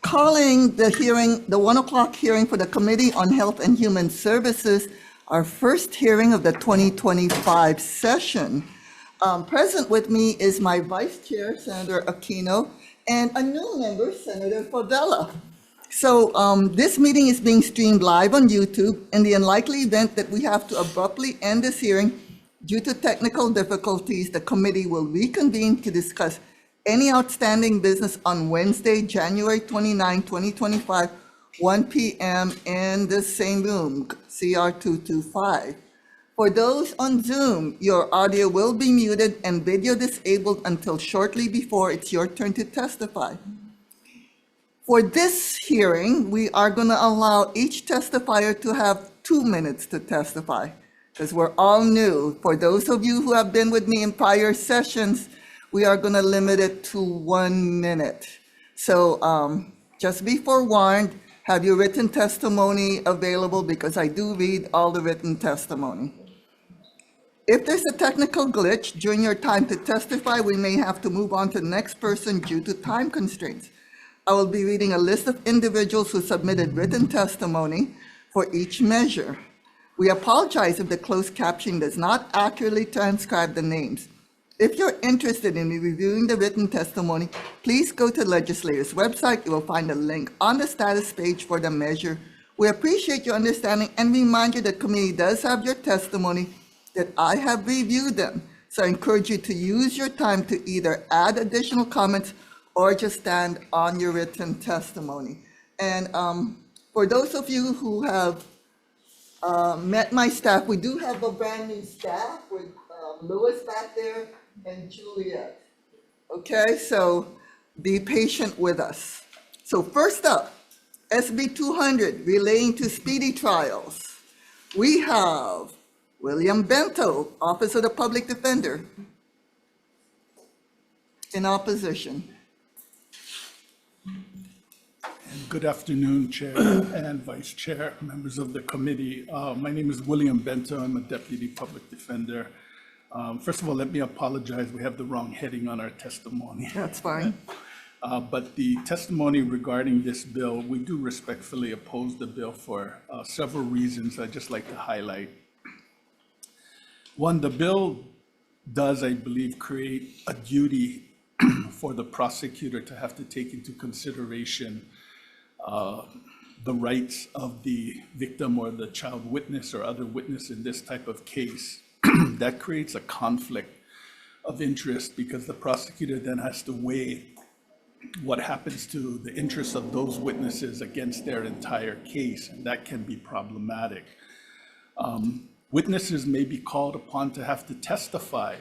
Calling the hearing, the 1 o'clock hearing for the Committee on Health and Human Services, our first hearing of the 2025 session. Present with me is my Vice Chair, Senator Aquino, and a new member, Senator Favela. So this meeting is being streamed live on YouTube. In the unlikely event that we have to abruptly end this hearing due to technical difficulties, the committee will reconvene to discuss any outstanding business on Wednesday, January 29, 2025, 1 p.m. in the same room, CR 225. For those on Zoom, your audio will be muted and video disabled until shortly before it's your turn to testify. For this hearing, we are going to allow each testifier to have 2 minutes to testify, because we're all new. For those of you who have been with me in prior sessions, we are going to limit it to 1 minute. So just be forewarned, have your written testimony available, because I do read all the written testimony. If there's a technical glitch during your time to testify, we may have to move on to the next person due to time constraints. I will be reading a list of individuals who submitted written testimony for each measure. We apologize if the closed caption does not accurately transcribe the names. If you're interested in reviewing the written testimony, please go to the legislator's website. You will find a link on the status page for the measure. We appreciate your understanding and remind you that the committee does have your testimony, that I have reviewed them. So I encourage you to use your time to either add additional comments or just stand on your written testimony. And for those of you who have met my staff, we do have a brand new staff with Louis back there and Juliet. Okay, so be patient with us. So first up, SB 200 relating to speedy trials. We have William Bento, Office of the Public Defender, in opposition. Good afternoon, Chair and Vice Chair, members of the committee. My name is William Bento. I'm a Deputy Public Defender. First of all, let me apologize. We have the wrong heading on our testimony. That's fine. But the testimony regarding this bill, we do respectfully oppose the bill for several reasons I'd just like to highlight. One, the bill does, I believe, create a duty for the prosecutor to have to take into consideration the rights of the victim or the child witness or other witness in this type of case. That creates a conflict of interest because the prosecutor then has to weigh what happens to the interests of those witnesses against their entire case, and that can be problematic. Witnesses may be called upon to have to testify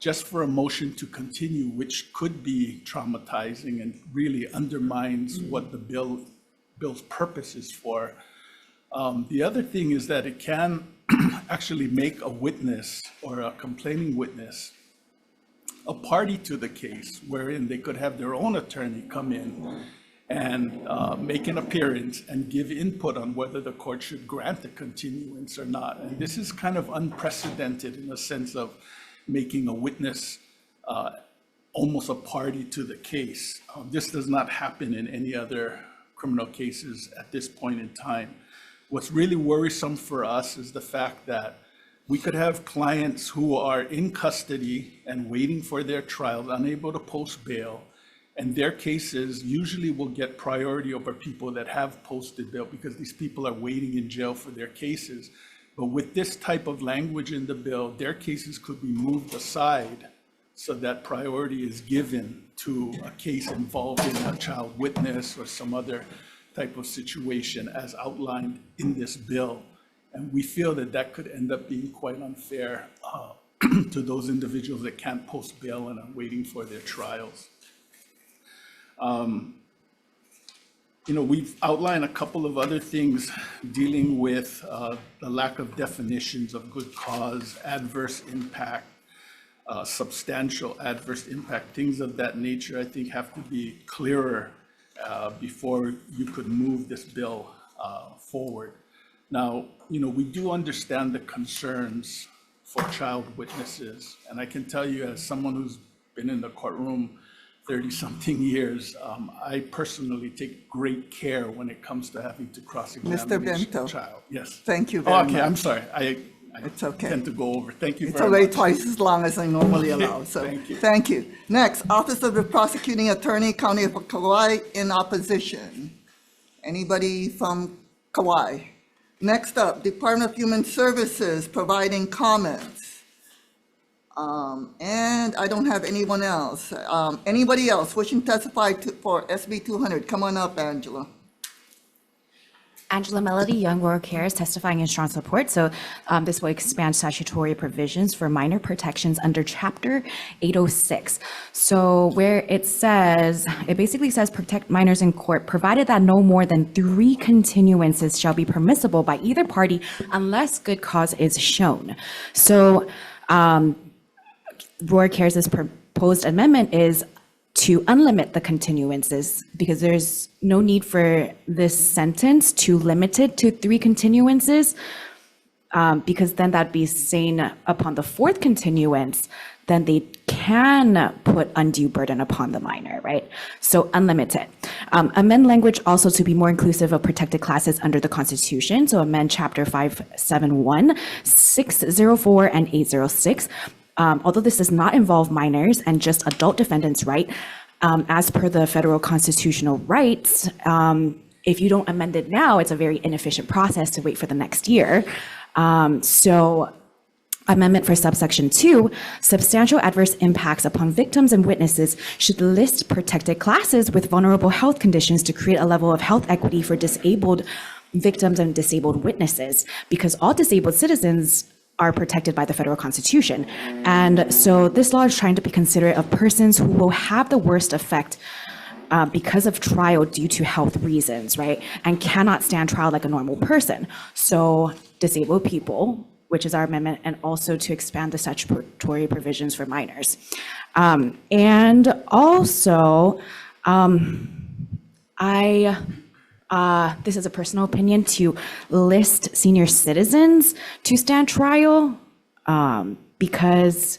just for a motion to continue, which could be traumatizing and really undermines what the bill's purpose is for. The other thing is that it can actually make a witness or a complaining witness a party to the case, wherein they could have their own attorney come in and make an appearance and give input on whether the court should grant a continuance or not. And this is kind of unprecedented in the sense of making a witness almost a party to the case. This does not happen in any other criminal cases at this point in time. What's really worrisome for us is the fact that we could have clients who are in custody and waiting for their trial, unable to post bail, and their cases usually will get priority over people that have posted bail because these people are waiting in jail for their cases. But with this type of language in the bill, their cases could be moved aside so that priority is given to a case involving a child witness or some other type of situation as outlined in this bill. And we feel that that could end up being quite unfair to those individuals that can't post bail and are waiting for their trials. We've outlined a couple of other things dealing with the lack of definitions of good cause, adverse impact, substantial adverse impact, things of that nature, I think have to be clearer before you could move this bill forward. Now, we do understand the concerns for child witnesses, and I can tell you as someone who's been in the courtroom 30-something years, I personally take great care when it comes to having to cross-examine Bento. a child. Yes. Thank you Oh, very okay, much. I'm sorry. I It's okay. tend to go over. Thank you It's very already much. twice as long as I normally Okay, allow, so, thank you. thank you. Next, Office of the Prosecuting Attorney, County of Kauai, in opposition. Anybody from Kauai? Next up, Department of Human Services, providing comments. And I don't have anyone else. Anybody else wishing to testify for SB 200? Come on up, Angela. Angela Melody, Young Royal Care, is testifying in strong support. So this will expand statutory provisions for minor protections under Chapter 806. So where it says, it basically says protect minors in court, provided that no more than 3 continuances shall be permissible by either party unless good cause is shown. So Royal Care's proposed amendment is to unlimit the continuances because there's no need for this sentence to limit it to 3 continuances because then that'd be saying upon the 4th continuance, then they can put undue burden upon the minor, right? So unlimited. Amend language also to be more inclusive of protected classes under the Constitution. So amend Chapter 571, 604, and 806. Although this does not involve minors and just adult defendants, right? As per the federal constitutional rights, if you don't amend it now, it's a very inefficient process to wait for the next year. So amendment for subsection 2, substantial adverse impacts upon victims and witnesses should list protected classes with vulnerable health conditions to create a level of health equity for disabled victims and disabled witnesses, because all disabled citizens are protected by the federal constitution. And so this law is trying to be considerate of persons who will have the worst effect because of trial due to health reasons, right? And cannot stand trial like a normal person. So disabled people, which is our amendment, and also to expand the statutory provisions for minors. And also, this is a personal opinion, to list senior citizens to stand trial because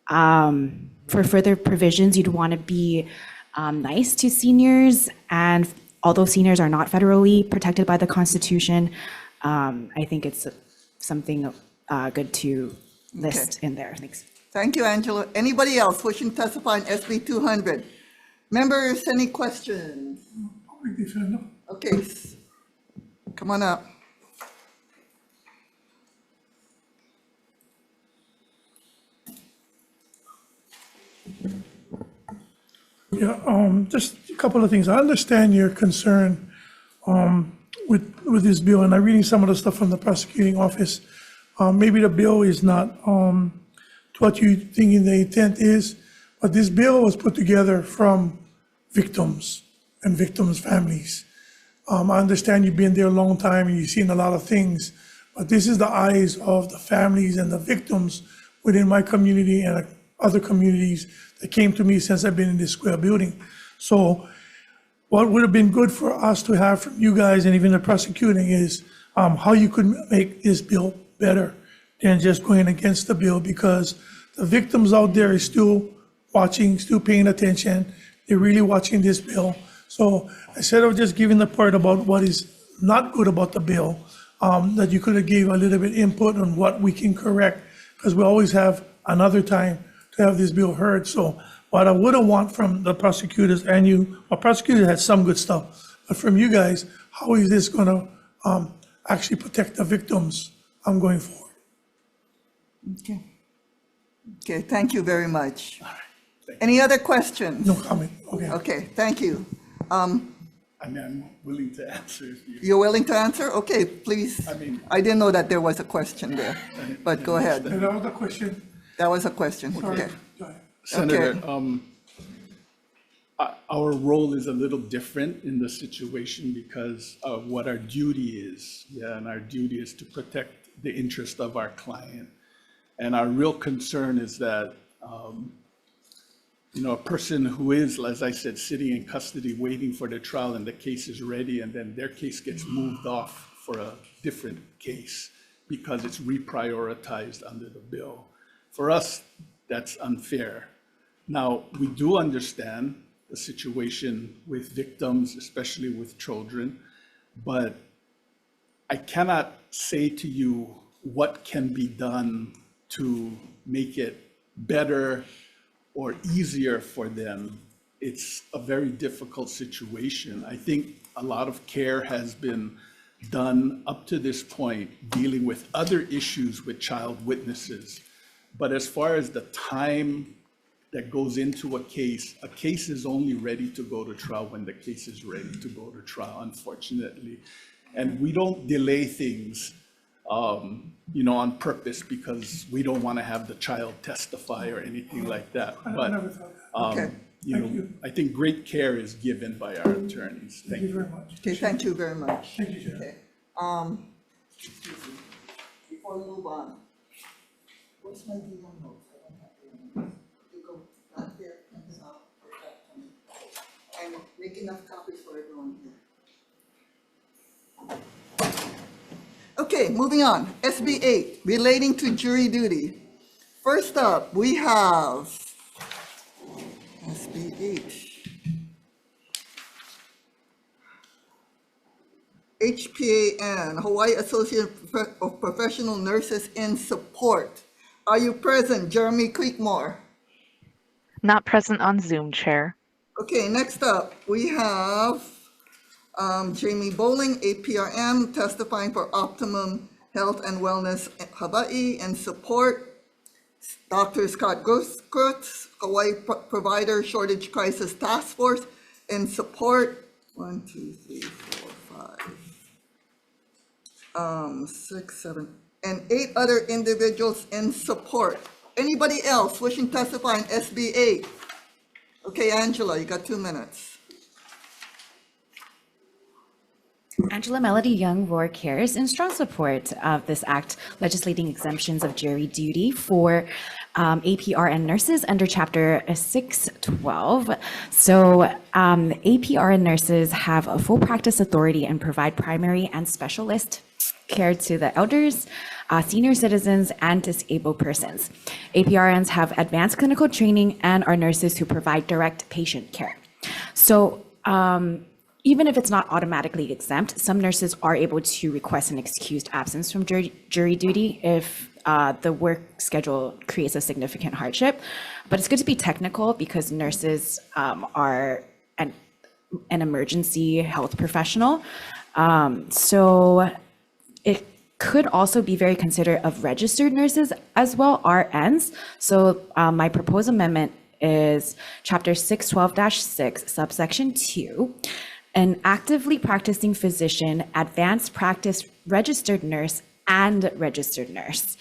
for further provisions, you'd want to be nice to seniors. And although seniors are not federally protected by the Constitution, I think it's something good to list in there. Thanks. Thank you, Angela. Anybody else wishing to testify on SB 200? Members, any questions? Okay, come on up. Yeah, just a couple of things. I understand your concern with this bill, and I'm reading some of the stuff from the prosecuting office. Maybe the bill is not what you thinking the intent is, but this bill was put together from victims and victims' families. I understand you've been there a long time and you've seen a lot of things, but this is the eyes of the families and the victims within my community and other communities that came to me since I've been in this square building. So what would have been good for us to have from you guys and even the prosecuting is how you could make this bill better than just going against the bill, because the victims out there is still watching, still paying attention. They're really watching this bill. So instead of just giving the part about what is not good about the bill, that you could have gave a little bit input on what we can correct, because we always have another time to have this bill heard. So what I wouldn't want from the prosecutors and you, well, prosecutors had some good stuff, but from you guys, how is this gonna actually protect the victims going forward? Okay. Okay, thank you very much. Thank Any other questions? No comment, okay. Okay, thank you. I mean, I'm willing to answer if you. You're willing to answer? Okay, please. I mean- I didn't know that there was a question there, but go ahead. And another question, That was a question, sorry. okay. Go ahead. Senator, Okay. our role is a little different in the situation because of what our duty is. Yeah, and our duty is to protect the interest of our client. And our real concern is that, a person who is, as I said, sitting in custody waiting for the trial and the case is ready, and then their case gets moved off for a different case because it's reprioritized under the bill. For us, that's unfair Now, we do understand the situation with victims, especially with children, but I cannot say to you what can be done to make it better or easier for them. It's a very difficult situation. I think a lot of care has been done up to this point dealing with other issues with child witnesses. But as far as the time that goes into a case is only ready to go to trial when the case is ready to go to trial, unfortunately. And we don't delay things, on purpose because we don't want to have the child testify or anything like that. I But, never thought that. Okay. Thank you. I think great care is given by our attorneys. Thank you very much. Okay, thank you very much. Thank you, Chair. Okay, excuse me. Before we move on, where's my DM notes? I don't have DM notes. You go back there and then I'll get back to me. And make enough copies for everyone here. Okay, moving on. SB 8, relating to jury duty. First up, we have SB 8. HPAN, Hawaii Association of Professional Nurses in Support. Are you present, Jeremy Creekmore? Not present on Zoom, Chair. Okay, next up, we have Jamie Bowling, APRM, testifying for Optimum Health and Wellness Hawai'i in support. Dr. Scott Grosskreutz, Hawaii Provider Shortage Crisis Task Force in support. 1, 2, 3, 4, 5, 6, 7, and 8 other individuals in support. Anybody else wishing to testify in SB 8? Okay, Angela, you got 2 minutes. Angela Melody Young Roar Cares in strong support of this act legislating exemptions of jury duty for APRN nurses under Chapter 612. So APRN nurses have a full practice authority and provide primary and specialist care to the elders, senior citizens, and disabled persons. APRNs have advanced clinical training and are nurses who provide direct patient care. So even if it's not automatically exempt, some nurses are able to request an excused absence from jury duty if the work schedule creates a significant hardship. But it's good to be technical because nurses are an emergency health professional. So it could also be very considerate of registered nurses as well, RNs. So my proposed amendment is Chapter 612-6, subsection 2. An actively practicing physician, advanced practice registered nurse, and registered nurse.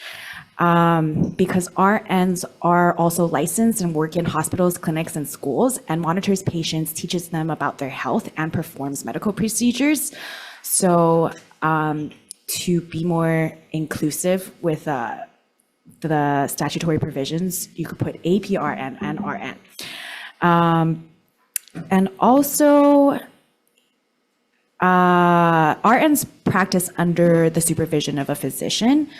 Because RNs are also licensed and work in hospitals, clinics, and schools, and monitors patients, teaches them about their health, and performs medical procedures. So to be more inclusive with the statutory provisions, you could put APRN and RN. And also, RNs practice under the supervision of a physician,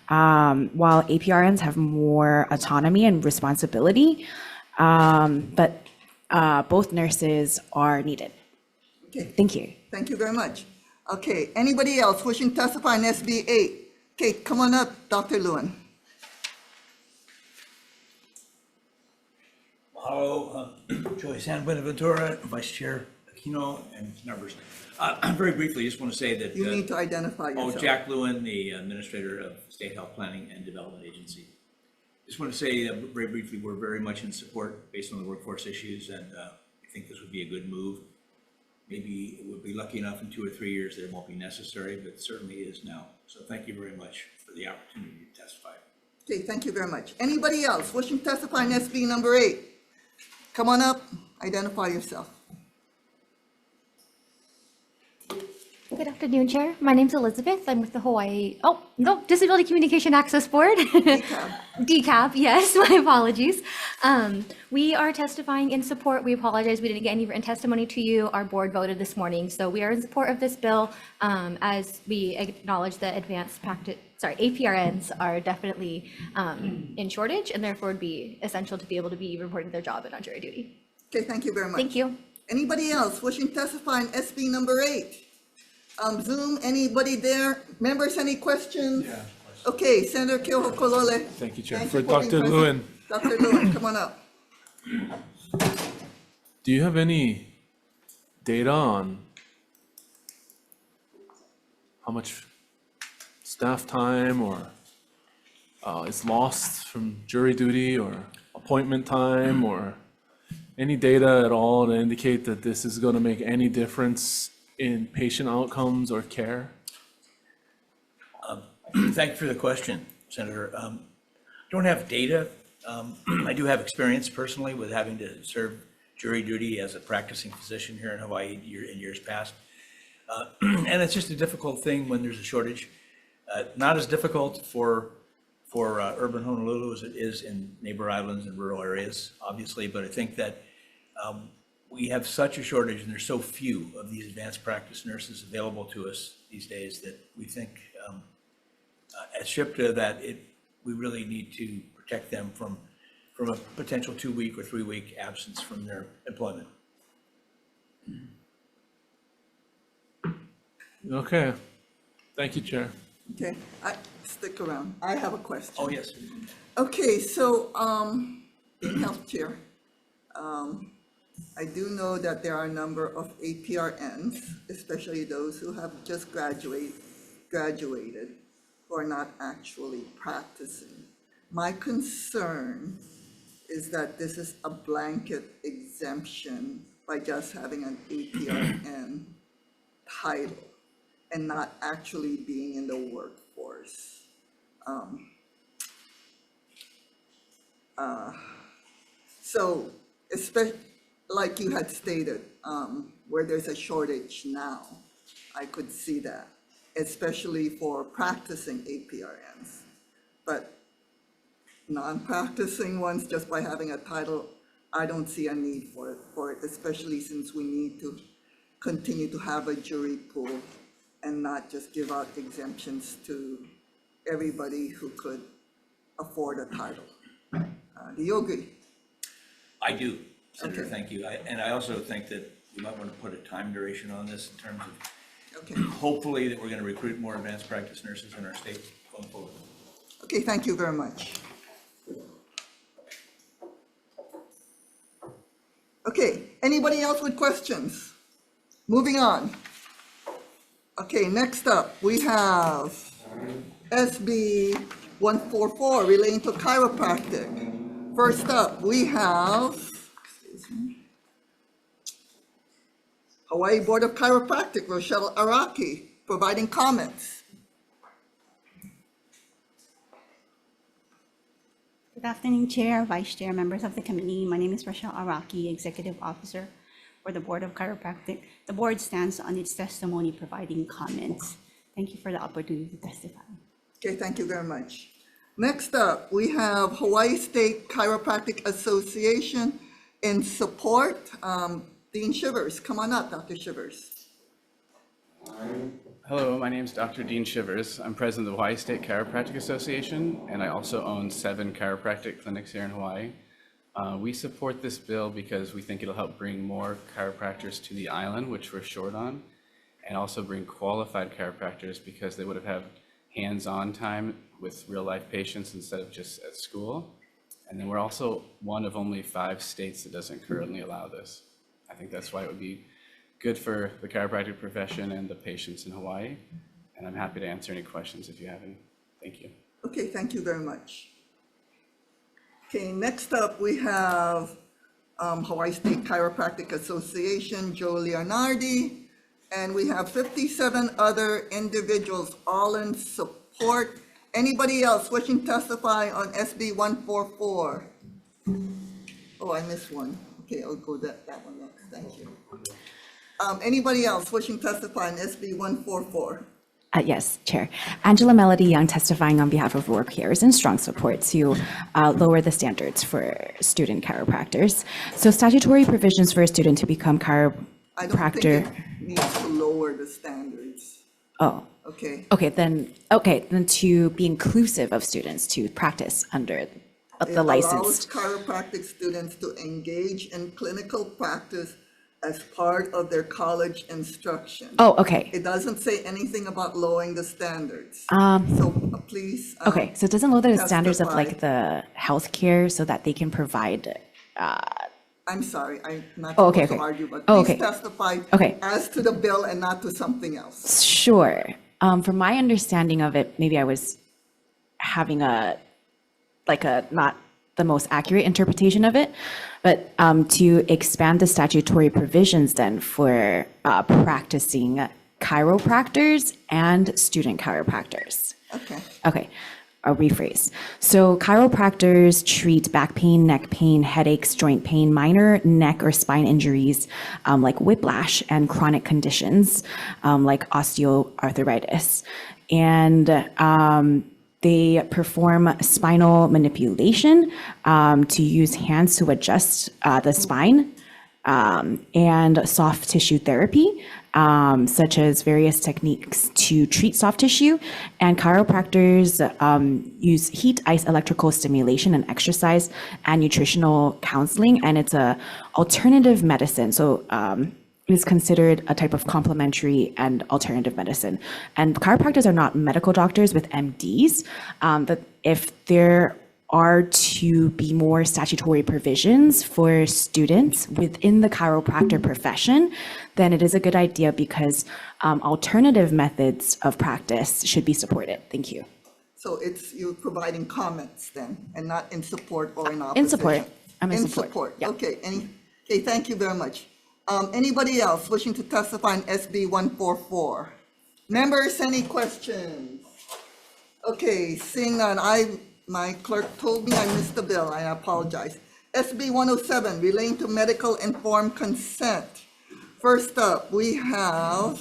while APRNs have more autonomy and responsibility, but both nurses are needed. Okay, Thank you. thank you very much. Okay, anybody else wishing to testify in SB 8? Okay, come on up, Dr. Lewin. Mahalo, Joyce San Buenaventura, Vice Chair Aquino, and members. Very briefly, just want to say that. You need to identify yourself. Jack Lewin, the Administrator of State Health Planning and Development Agency. Just want to say very briefly, we're very much in support based on the workforce issues, and I think this would be a good move. Maybe we'll be lucky enough in 2 or 3 years that it won't be necessary, but it certainly is now. So thank you very much for the opportunity to testify. Okay, thank you very much. Anybody else wishing to testify in SB number 8? Come on up, identify yourself. Good afternoon, Chair. My name's Elizabeth. I'm with the Hawaii, Disability Communication Access Board. DCAP, yes, my apologies. We are testifying in support. We apologize, we didn't get any written testimony to you. Our board voted this morning, so we are in support of this bill as we acknowledge that APRNs are definitely in shortage and therefore would be essential to be able to be reporting their job and on jury duty. Okay, thank you very much. Thank you. Anybody else wishing to testify on SB number 8? Zoom, anybody there? Members, any questions? Yeah. Okay, Senator Keohokolole. Thank you, Chair. Thank For you being Dr. present. Lewin, Dr. Lewin, come on up. do you have any data on how much staff time or is lost from jury duty or appointment time or any data at all to indicate that this is going to make any difference in patient outcomes or care? Thank you for the question, Senator. Don't have data. I do have experience personally with having to serve jury duty as a practicing physician here in Hawaii in years past. And it's just a difficult thing when there's a shortage. Not as difficult for urban Honolulu as it is in neighbor islands and rural areas, obviously, but I think that we have such a shortage and there's so few of these advanced practice nurses available to us these days that we think as SHPTA that we really need to protect them from a potential 2-week or 3-week absence from their employment. Okay. Thank you, Chair. Okay, stick around. I have a question. Oh, yes. Okay, so in healthcare, I do know that there are a number of APRNs, especially those who have just graduated, who are not actually practicing. My concern is that this is a blanket exemption by just having an APRN title and not actually being in the workforce. So, especially like you had stated, where there's a shortage now, I could see that, especially for practicing APRNs. But non-practicing ones, just by having a title, I don't see a need for it, especially since we need to continue to have a jury pool and not just give out exemptions to everybody who could afford a title. Do you agree? I do, Senator, Okay. thank you. And I also think that we might want to put a time duration on this in terms of Okay. hopefully that we're going to recruit more advanced practice nurses in our state going forward. Okay, thank you very much. Okay, anybody else with questions? Moving on. Okay, next up, we have SB 144 relating to chiropractic. First up, we have Hawaii Board of Chiropractic, Rochelle Araki, providing comments. Good afternoon, Chair, Vice Chair, members of the committee. My name is Rochelle Araki, Executive Officer for the Board of Chiropractic. The board stands on its testimony providing comments. Thank you for the opportunity to testify. Okay, thank you very much. Next up, we have Hawaii State Chiropractic Association in support. Dean Shivers, come on up, Dr. Shivers. Hello, my name is Dr. Dean Shivers. I'm president of the Hawaii State Chiropractic Association, and I also own 7 chiropractic clinics here in Hawaii. We support this bill because we think it'll help bring more chiropractors to the island, which we're short on, and also bring qualified chiropractors because they would have had hands-on time with real-life patients instead of just at school. And then we're also one of only 5 states that doesn't currently allow this. I think that's why it would be good for the chiropractic profession and the patients in Hawaii. And I'm happy to answer any questions if you have any. Thank you. Okay, thank you very much. Okay, next up, we have Hawaii State Chiropractic Association, Joe Leonardi, and we have 57 other individuals all in support. Anybody else wishing to testify on SB 144? Oh, I missed one. Okay, I'll go that one next. Thank you. Anybody else wishing to testify on SB 144? Yes, Chair. Angela Melody Young testifying on behalf of Work Cares in strong support to lower the standards for student chiropractors. So statutory provisions for a student to become I don't think chiropractor. it needs to lower the standards. Oh, Okay. then to be inclusive of students to practice under the Allows licensed. chiropractic students to engage in clinical practice as part of their college instruction. Oh, okay. It doesn't say anything about lowering the standards. So please. Okay, so it doesn't lower the standards of like testify. the healthcare so that they can provide. I'm sorry, I'm not Oh, okay, supposed to okay. argue, but Oh, please okay. testify Okay. as to the bill and not to something else. Sure. From my understanding of it, maybe I was having a not the most accurate interpretation of it, but to expand the statutory provisions then for practicing chiropractors and student chiropractors. Okay. Okay, I'll rephrase. So chiropractors treat back pain, neck pain, headaches, joint pain, minor neck or spine injuries like whiplash and chronic conditions like osteoarthritis. And they perform spinal manipulation to use hands to adjust the spine and soft tissue therapy, such as various techniques to treat soft tissue. And chiropractors use heat, ice, electrical stimulation, and exercise and nutritional counseling. And it's a alternative medicine. So it is considered a type of complementary and alternative medicine. And chiropractors are not medical doctors with MDs, but if there are to be more statutory provisions for students within the chiropractor profession, then it is a good idea because alternative methods of practice should be supported. Thank you. So it's you providing comments then, and not in support or in opposition? In support. I'm in support. Yeah. Okay, okay, thank you very much. Anybody else wishing to testify on SB 144? Members, any questions? Okay, seeing none, my clerk told me I missed the bill, I apologize. SB 107, relating to medical informed consent. First up, we have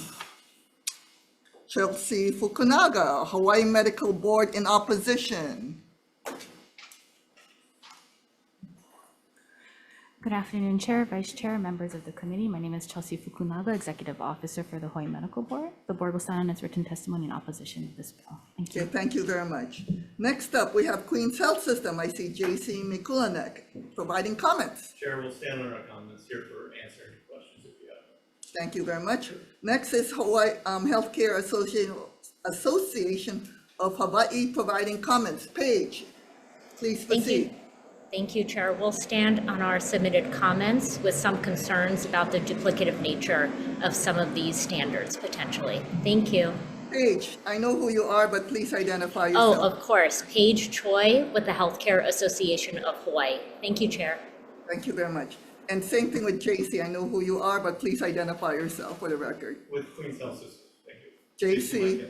Chelsea Fukunaga, Hawaii Medical Board in opposition. Good afternoon, Chair, Vice Chair, members of the committee. My name is Chelsea Fukunaga, Executive Officer for the Hawaii Medical Board. The board will stand on its written testimony in opposition to this bill. Thank you. Okay, thank you very much. Next up, we have Queens Health System. I see J.C. Mikulanek providing comments. Chair, we'll stand on our comments here for answering questions if you have them. Thank you very much. Next is Hawaii Healthcare Association of Hawaii providing comments. Paige, please proceed. Thank you, Chair. We'll stand on our submitted comments with some concerns about the duplicative nature of some of these standards potentially. Thank you. Paige, I know who you are, but please identify yourself. Oh, of course. Paige Choi with the Healthcare Association of Hawaii. Thank you, Chair. Thank you very much. And same thing with JC. I know who you are, but please identify yourself for the record. With Queens Health System, thank you. JC,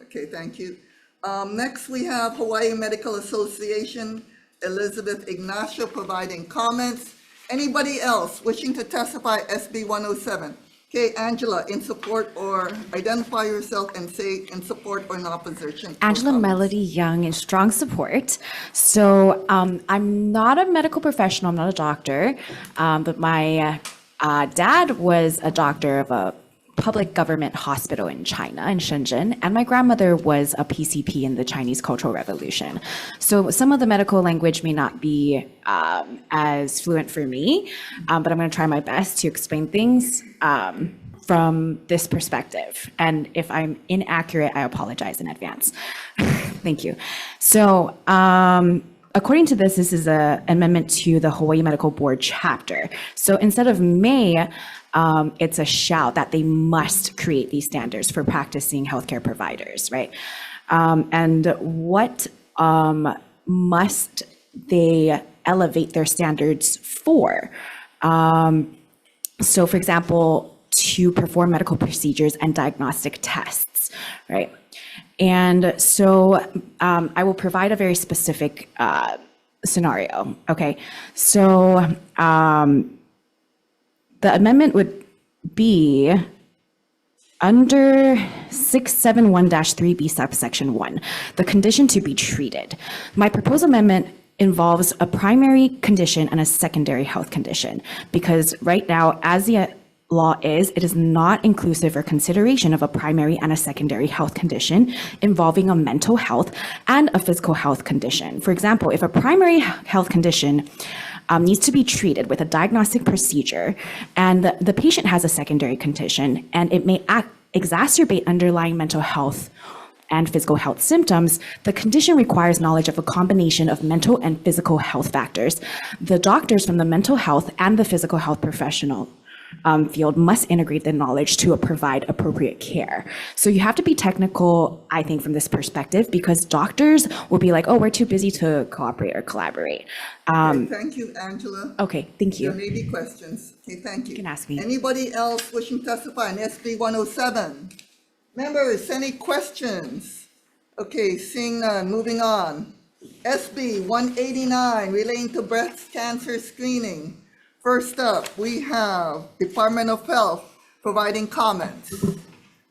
okay, thank you. Next, we have Hawaii Medical Association, Elizabeth Ignacio providing comments. Anybody else wishing to testify SB 107? Okay, Angela, in support, or identify yourself and say in support or in opposition. Angela Melody Young in strong support. So I'm not a medical professional, I'm not a doctor, but my dad was a doctor of a public government hospital in China, in Shenzhen, and my grandmother was a PCP in the Chinese Cultural Revolution. So some of the medical language may not be as fluent for me, but I'm going to try my best to explain things from this perspective. And if I'm inaccurate, I apologize in advance. Thank you. So according to this is an amendment to the Hawaii Medical Board chapter. So instead of may, it's a shall, that they must create these standards for practicing healthcare providers, right? And what must they elevate their standards for? So for example, to perform medical procedures and diagnostic tests, right? And so I will provide a very specific scenario, okay? So the amendment would be under 671-3B subsection 1, the condition to be treated. My proposed amendment involves a primary condition and a secondary health condition, because right now, as the law is, it is not inclusive or consideration of a primary and a secondary health condition involving a mental health and a physical health condition. For example, if a primary health condition needs to be treated with a diagnostic procedure, and the patient has a secondary condition, and it may exacerbate underlying mental health and physical health symptoms, the condition requires knowledge of a combination of mental and physical health factors. The doctors from the mental health and the physical health professional field must integrate the knowledge to provide appropriate care. So you have to be technical, I think, from this perspective, because doctors will be like, oh, we're too busy to cooperate or collaborate. Okay, thank you, Angela. Okay, thank you. There may be questions. Okay, thank you. You can ask me. Anybody else wishing to testify on SB 107? Members, any questions? Okay, seeing none, moving on. SB 189 relating to breast cancer screening. First up, we have Department of Health providing comments.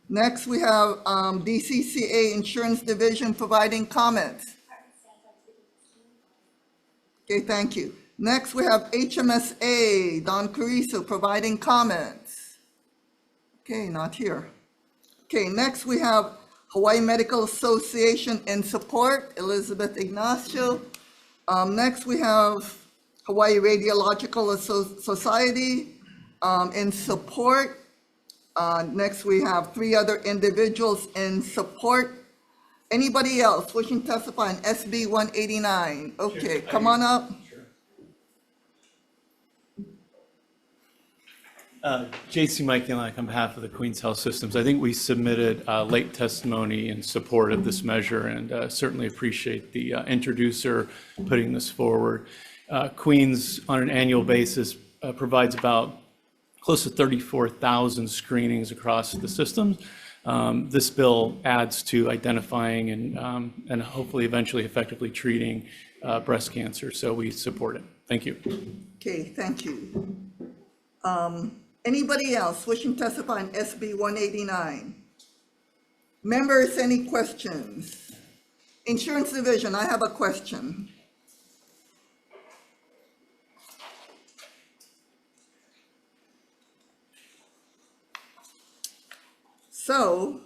Next, we have DCCA Insurance Division providing comments. Okay, thank you. Next, we have HMSA, Don Cariso providing comments. Okay, not here. Okay, next we have Hawaii Medical Association in support, Elizabeth Ignacio. Next, we have Hawaii Radiological Society in support. Next, we have 3 other individuals in support. Anybody else wishing to testify on SB 189? Okay, come on up. J.C. Mike Yelak on behalf of the Queens Health Systems. I think we submitted late testimony in support of this measure, and certainly appreciate the introducer putting this forward. Queens, on an annual basis, provides about close to 34,000 screenings across the systems. This bill adds to identifying and hopefully eventually effectively treating breast cancer, so we support it. Thank you. Okay, thank you. Anybody else wishing to testify on SB 189? Members, any questions? Insurance Division, I have a question. So,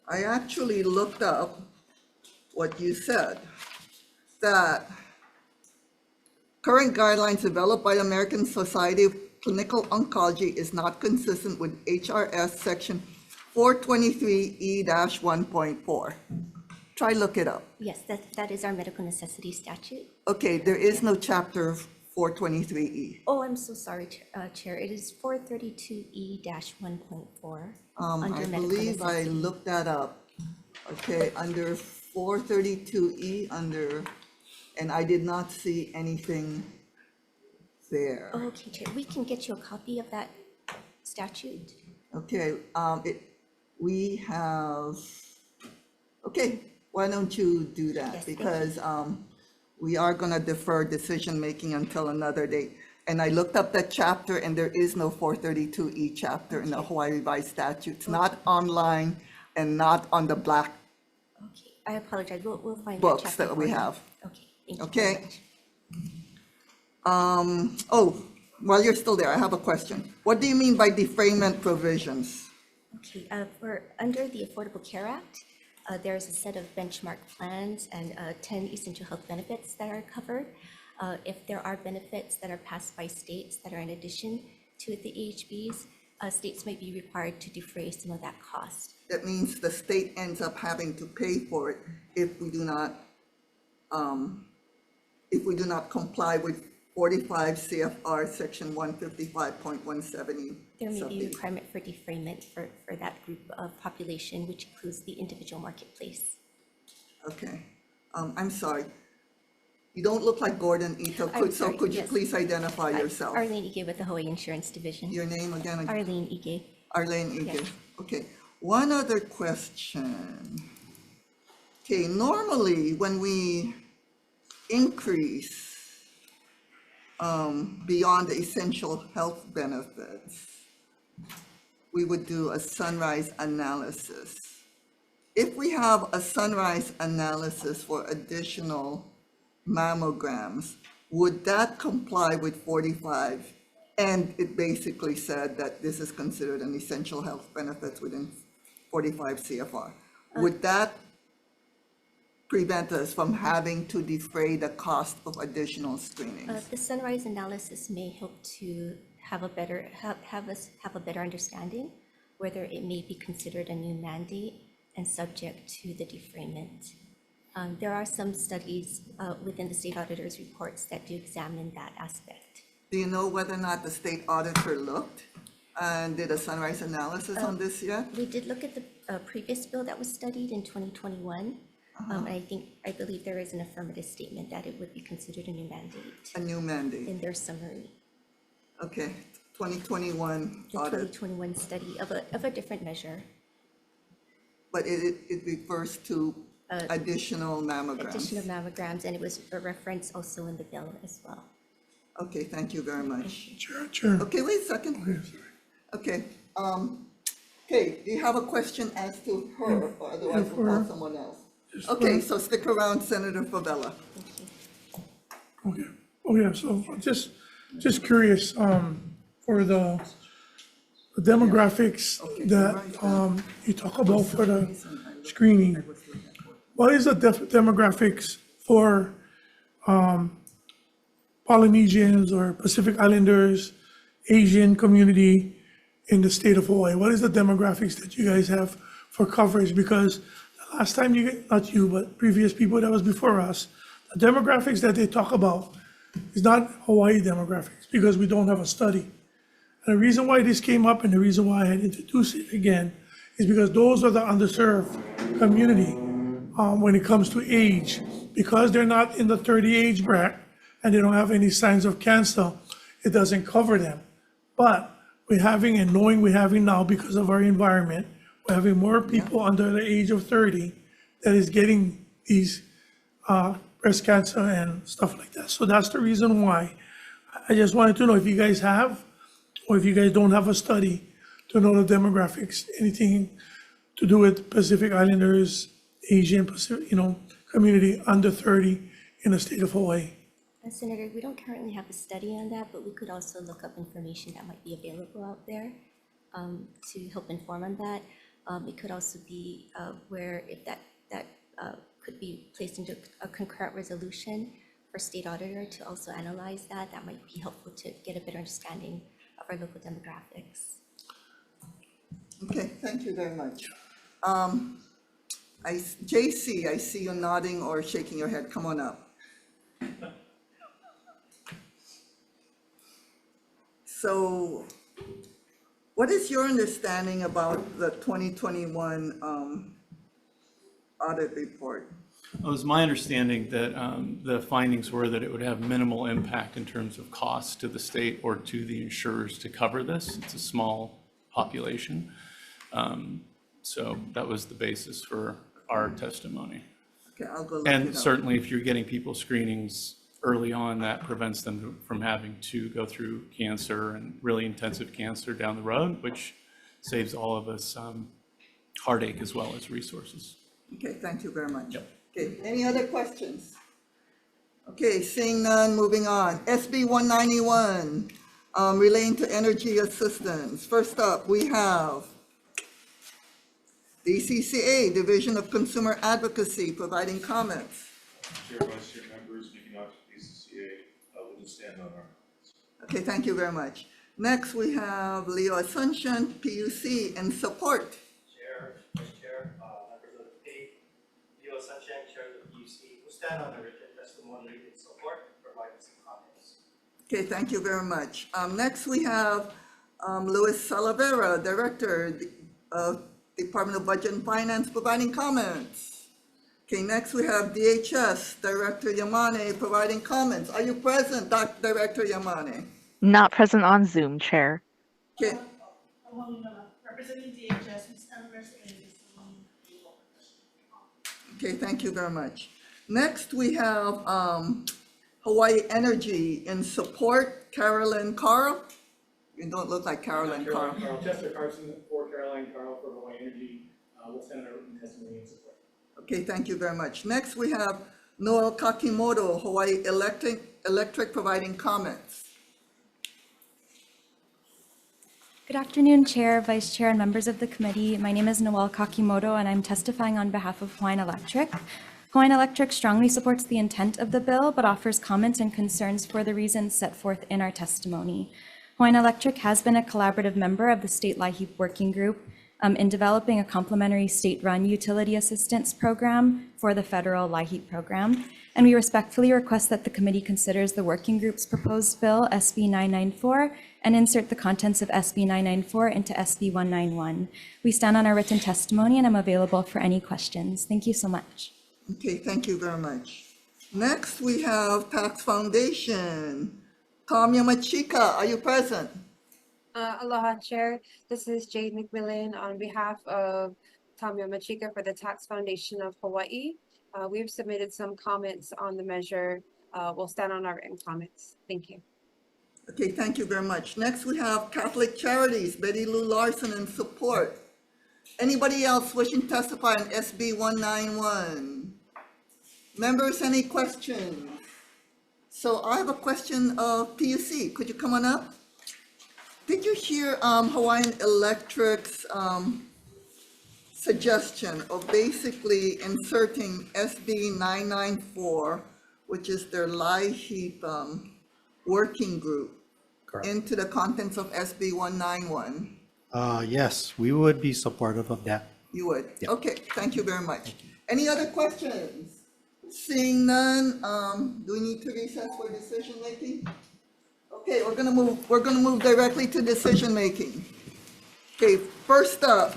I actually looked up what you said, that current guidelines developed by American Society of Clinical Oncology is not consistent with HRS section 423E-1.4. Try look it up. Yes, that is our medical necessity statute. Okay, there is no chapter 423E. Oh, I'm so sorry, Chair. It is 432E-1.4. I believe I looked that up. Okay, under 432E, and I did not see anything there. Okay, Chair, we can get you a copy of that statute. Okay, we have, okay, why don't you do that? Yes, thank Because we are gonna defer decision-making until another date. And I looked up that chapter, and there is no 432E chapter in the Hawaii Revised Statutes, not online and not on the black Okay, I apologize. We'll find that books chapter that we for you. have. Okay, thank you Okay. very much. Oh, while you're still there, I have a question. What do you mean by defrayment provisions? Okay, under the Affordable Care Act, there's a set of benchmark plans and 10 essential health benefits that are covered. If there are benefits that are passed by states that are in addition to the AHBs, states might be required to defray some of that cost. That means the state ends up having to pay for it if we do not comply with 45 CFR section 155.170. There may sub be D. requirement for defrayment for that group of population, which includes the individual marketplace. Okay, I'm sorry. You don't look like Gordon Ito. I'm So sorry, could you yes. please identify yourself? Arlene Ige with the Hawaii Insurance Division. Your name again? Arlene Ige. Arlene Ige. Yes. Okay, one other question. Okay, normally when we increase beyond the essential health benefits, we would do a sunrise analysis. If we have a sunrise analysis for additional mammograms, would that comply with 45? And it basically said that this is considered an essential health benefit within 45 CFR. Would that prevent us from having to defray the cost of additional screenings? The sunrise analysis may help to have a better, have us have a better understanding whether it may be considered a new mandate and subject to the defrayment. There are some studies within the state auditor's reports that do examine that aspect. Do you know whether or not the state auditor looked and did a sunrise analysis on this yet? We did look at the previous bill that was studied in 2021. And I believe there is an affirmative statement that it would be considered a new mandate A new mandate, in their summary. okay, 2021 The audit, 2021 study of a different measure, but it refers to additional additional mammograms. mammograms, and it was a reference also in the bill as well. Okay, thank you very much. Chair. Okay, wait a second. Okay, okay, do you have a question as to her, or otherwise we'll call someone else? Okay, so stick around, Senator Favela. Okay, oh yeah, so just curious, for the demographics that, you talk about for the screening. What is the demographics for, Polynesians or Pacific Islanders, Asian community in the state of Hawaii? What is the demographics that you guys have for coverage? Because the last time not you, but previous people that was before us, the demographics that they talk about is not Hawaii demographics, because we don't have a study. And the reason why this came up and the reason why I had introduced it again is because those are the underserved community when it comes to age. Because they're not in the 30 age bracket and they don't have any signs of cancer, it doesn't cover them. But we're having, and knowing we're having now because of our environment, we're having more people under the age of 30 that is getting these breast cancer and stuff like that. So that's the reason why. I just wanted to know if you guys have, or if you guys don't have a study to know the demographics, anything to do with Pacific Islanders, Asian Pacific, community under 30 in the state of Hawaii. Senator, we don't currently have a study on that, but we could also look up information that might be available out there to help inform on that. It could also be where if that could be placed into a concurrent resolution for state auditor to also analyze that. That might be helpful to get a better understanding of our local demographics. Okay, thank you very much. JC, I see you nodding or shaking your head. Come on up. So what is your understanding about the 2021 audit report? It was my understanding that the findings were that it would have minimal impact in terms of costs to the state or to the insurers to cover this. It's a small population. So that was the basis for our testimony. Okay, I'll go look it up. And certainly if you're getting people screenings early on, that prevents them from having to go through cancer and really intensive cancer down the road, which saves all of us heartache as well as resources. Okay, thank you very much. Yep. Okay, any other questions? Okay, seeing none, moving on. SB 191, relating to energy assistance. First up, we have DCCA, Division of Consumer Advocacy, providing comments. Chair, Vice Chair, members, speaking out to DCCA, we'll just stand on our. Okay, thank you very much. Next, we have Leo Asuncion, PUC, in support. Chair, Vice Chair, members of the committee, Leo Asuncion, Chair of the PUC, will stand on the written testimony in support and provide some comments. Okay, thank you very much. Next, we have Luis Salavera, Director of Department of Budget and Finance, providing comments. Okay, next we have DHS Director Yamane providing comments. Are you present, Director Yamane? Not present on Zoom, Chair. Okay. Representing DHS, Ms. Elmer. Okay, thank you very much. Next we have Hawaii Energy in support, Carolyn Carl. You don't look like Carolyn Carl. Carl, Chester Carson for Caroline Carl for Hawaii Energy. We'll send our written testimony and support. Okay, thank you very much. Next, we have Noel Kakimoto, Hawaii Electric providing comments. Good afternoon, Chair, Vice Chair, and members of the committee. My name is Noelle Kakimoto, and I'm testifying on behalf of Hawaiian Electric. Hawaiian Electric strongly supports the intent of the bill, but offers comments and concerns for the reasons set forth in our testimony. Hawaiian Electric has been a collaborative member of the State LIHEAP Working Group in developing a complementary state-run utility assistance program for the federal LIHEAP program. And we respectfully request that the committee considers the working group's proposed bill, SB 994, and insert the contents of SB 994 into SB 191. We stand on our written testimony, and I'm available for any questions. Thank you so much. Okay, thank you very much. Next, we have Tax Foundation. Tom Yamachika, are you present? Aloha, Chair. This is Jade McMillan on behalf of Tom Yamachika for the Tax Foundation of Hawaii. We've submitted some comments on the measure. We'll stand on our written comments. Thank you. Okay, thank you very much. Next, we have Catholic Charities, Betty Lou Larson in support. Anybody else wishing to testify on SB 191? Members, any questions? So I have a question of PUC. Could you come on up? Did you hear Hawaiian Electric's suggestion of basically inserting SB 994, which is their LIHEAP working group, into the contents of SB 191? Yes, we would be supportive of that. You would? Yeah. Okay, thank you very much. Any other questions? Seeing none, do we need to recess for decision making? Okay, we're gonna move directly to decision making. Okay, first up,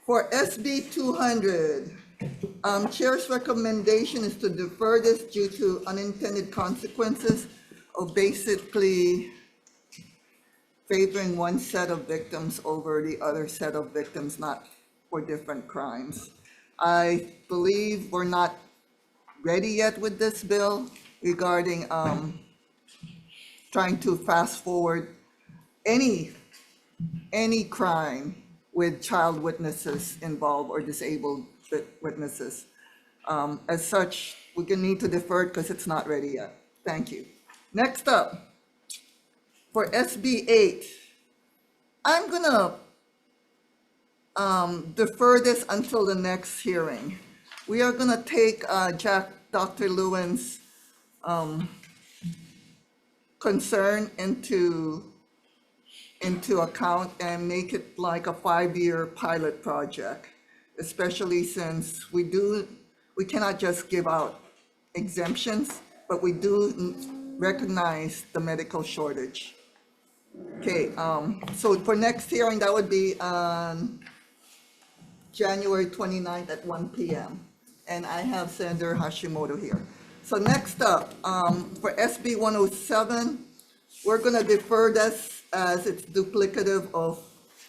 for SB 200, Chair's recommendation is to defer this due to unintended consequences of basically favoring one set of victims over the other set of victims, not for different crimes. I believe we're not ready yet with this bill regarding trying to fast forward any crime with child witnesses involved or disabled witnesses. As such, we're gonna need to defer it because it's not ready yet. Thank you. Next up, for SB 8, I'm gonna defer this until the next hearing. We are gonna take Dr. Lewin's concern into account and make it like a 5-year pilot project, especially since we cannot just give out exemptions, but we do recognize the medical shortage. Okay, so for next hearing, that would be on January 29th at 1 p.m. And I have Senator Hashimoto here. So next up, for SB 107, we're gonna defer this as it's duplicative of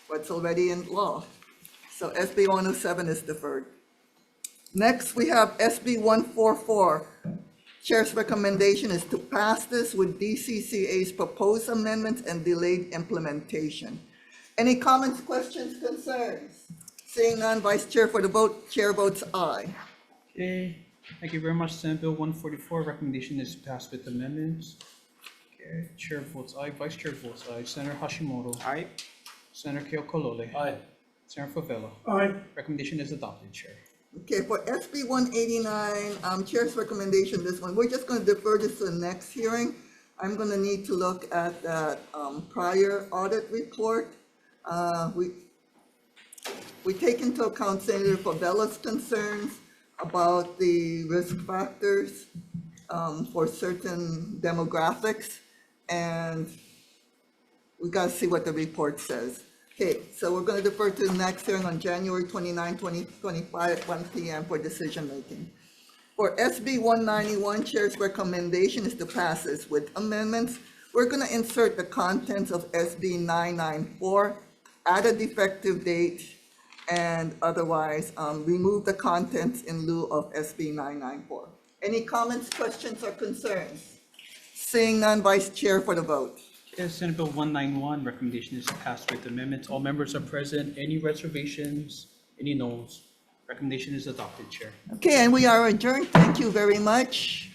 what's already in law. So SB 107 is deferred. Next, we have SB 144. Chair's recommendation is to pass this with DCCA's proposed amendments and delayed implementation. Any comments, questions, concerns? Seeing none, Vice Chair for the vote, Chair votes aye. Okay, thank you very much. Senate Bill 144, recommendation is passed with amendments. Okay, Chair votes aye, Vice Chair votes aye. Senator Hashimoto. Aye. Senator Keokolole. Aye. Senator Favela. Aye. Recommendation is adopted, Chair. Okay, for SB 189, Chair's recommendation, this one, we're just going to defer this to the next hearing. I'm going to need to look at that prior audit report. We take into account Senator Favela's concerns about the risk factors for certain demographics, and we got to see what the report says. Okay, so we're going to defer to the next hearing on January 29, 2025 at 1 p.m. for decision making. For SB 191, Chair's recommendation is to pass this with amendments. We're going to insert the contents of SB 994, add a defective date, and otherwise remove the contents in lieu of SB 994. Any comments, questions, or concerns? Seeing none, Vice Chair for the vote. Okay, Senate Bill 191, recommendation is passed with amendments. All members are present. Any reservations? Any noes? Recommendation is adopted, Chair. Okay, and we are adjourned. Thank you very much.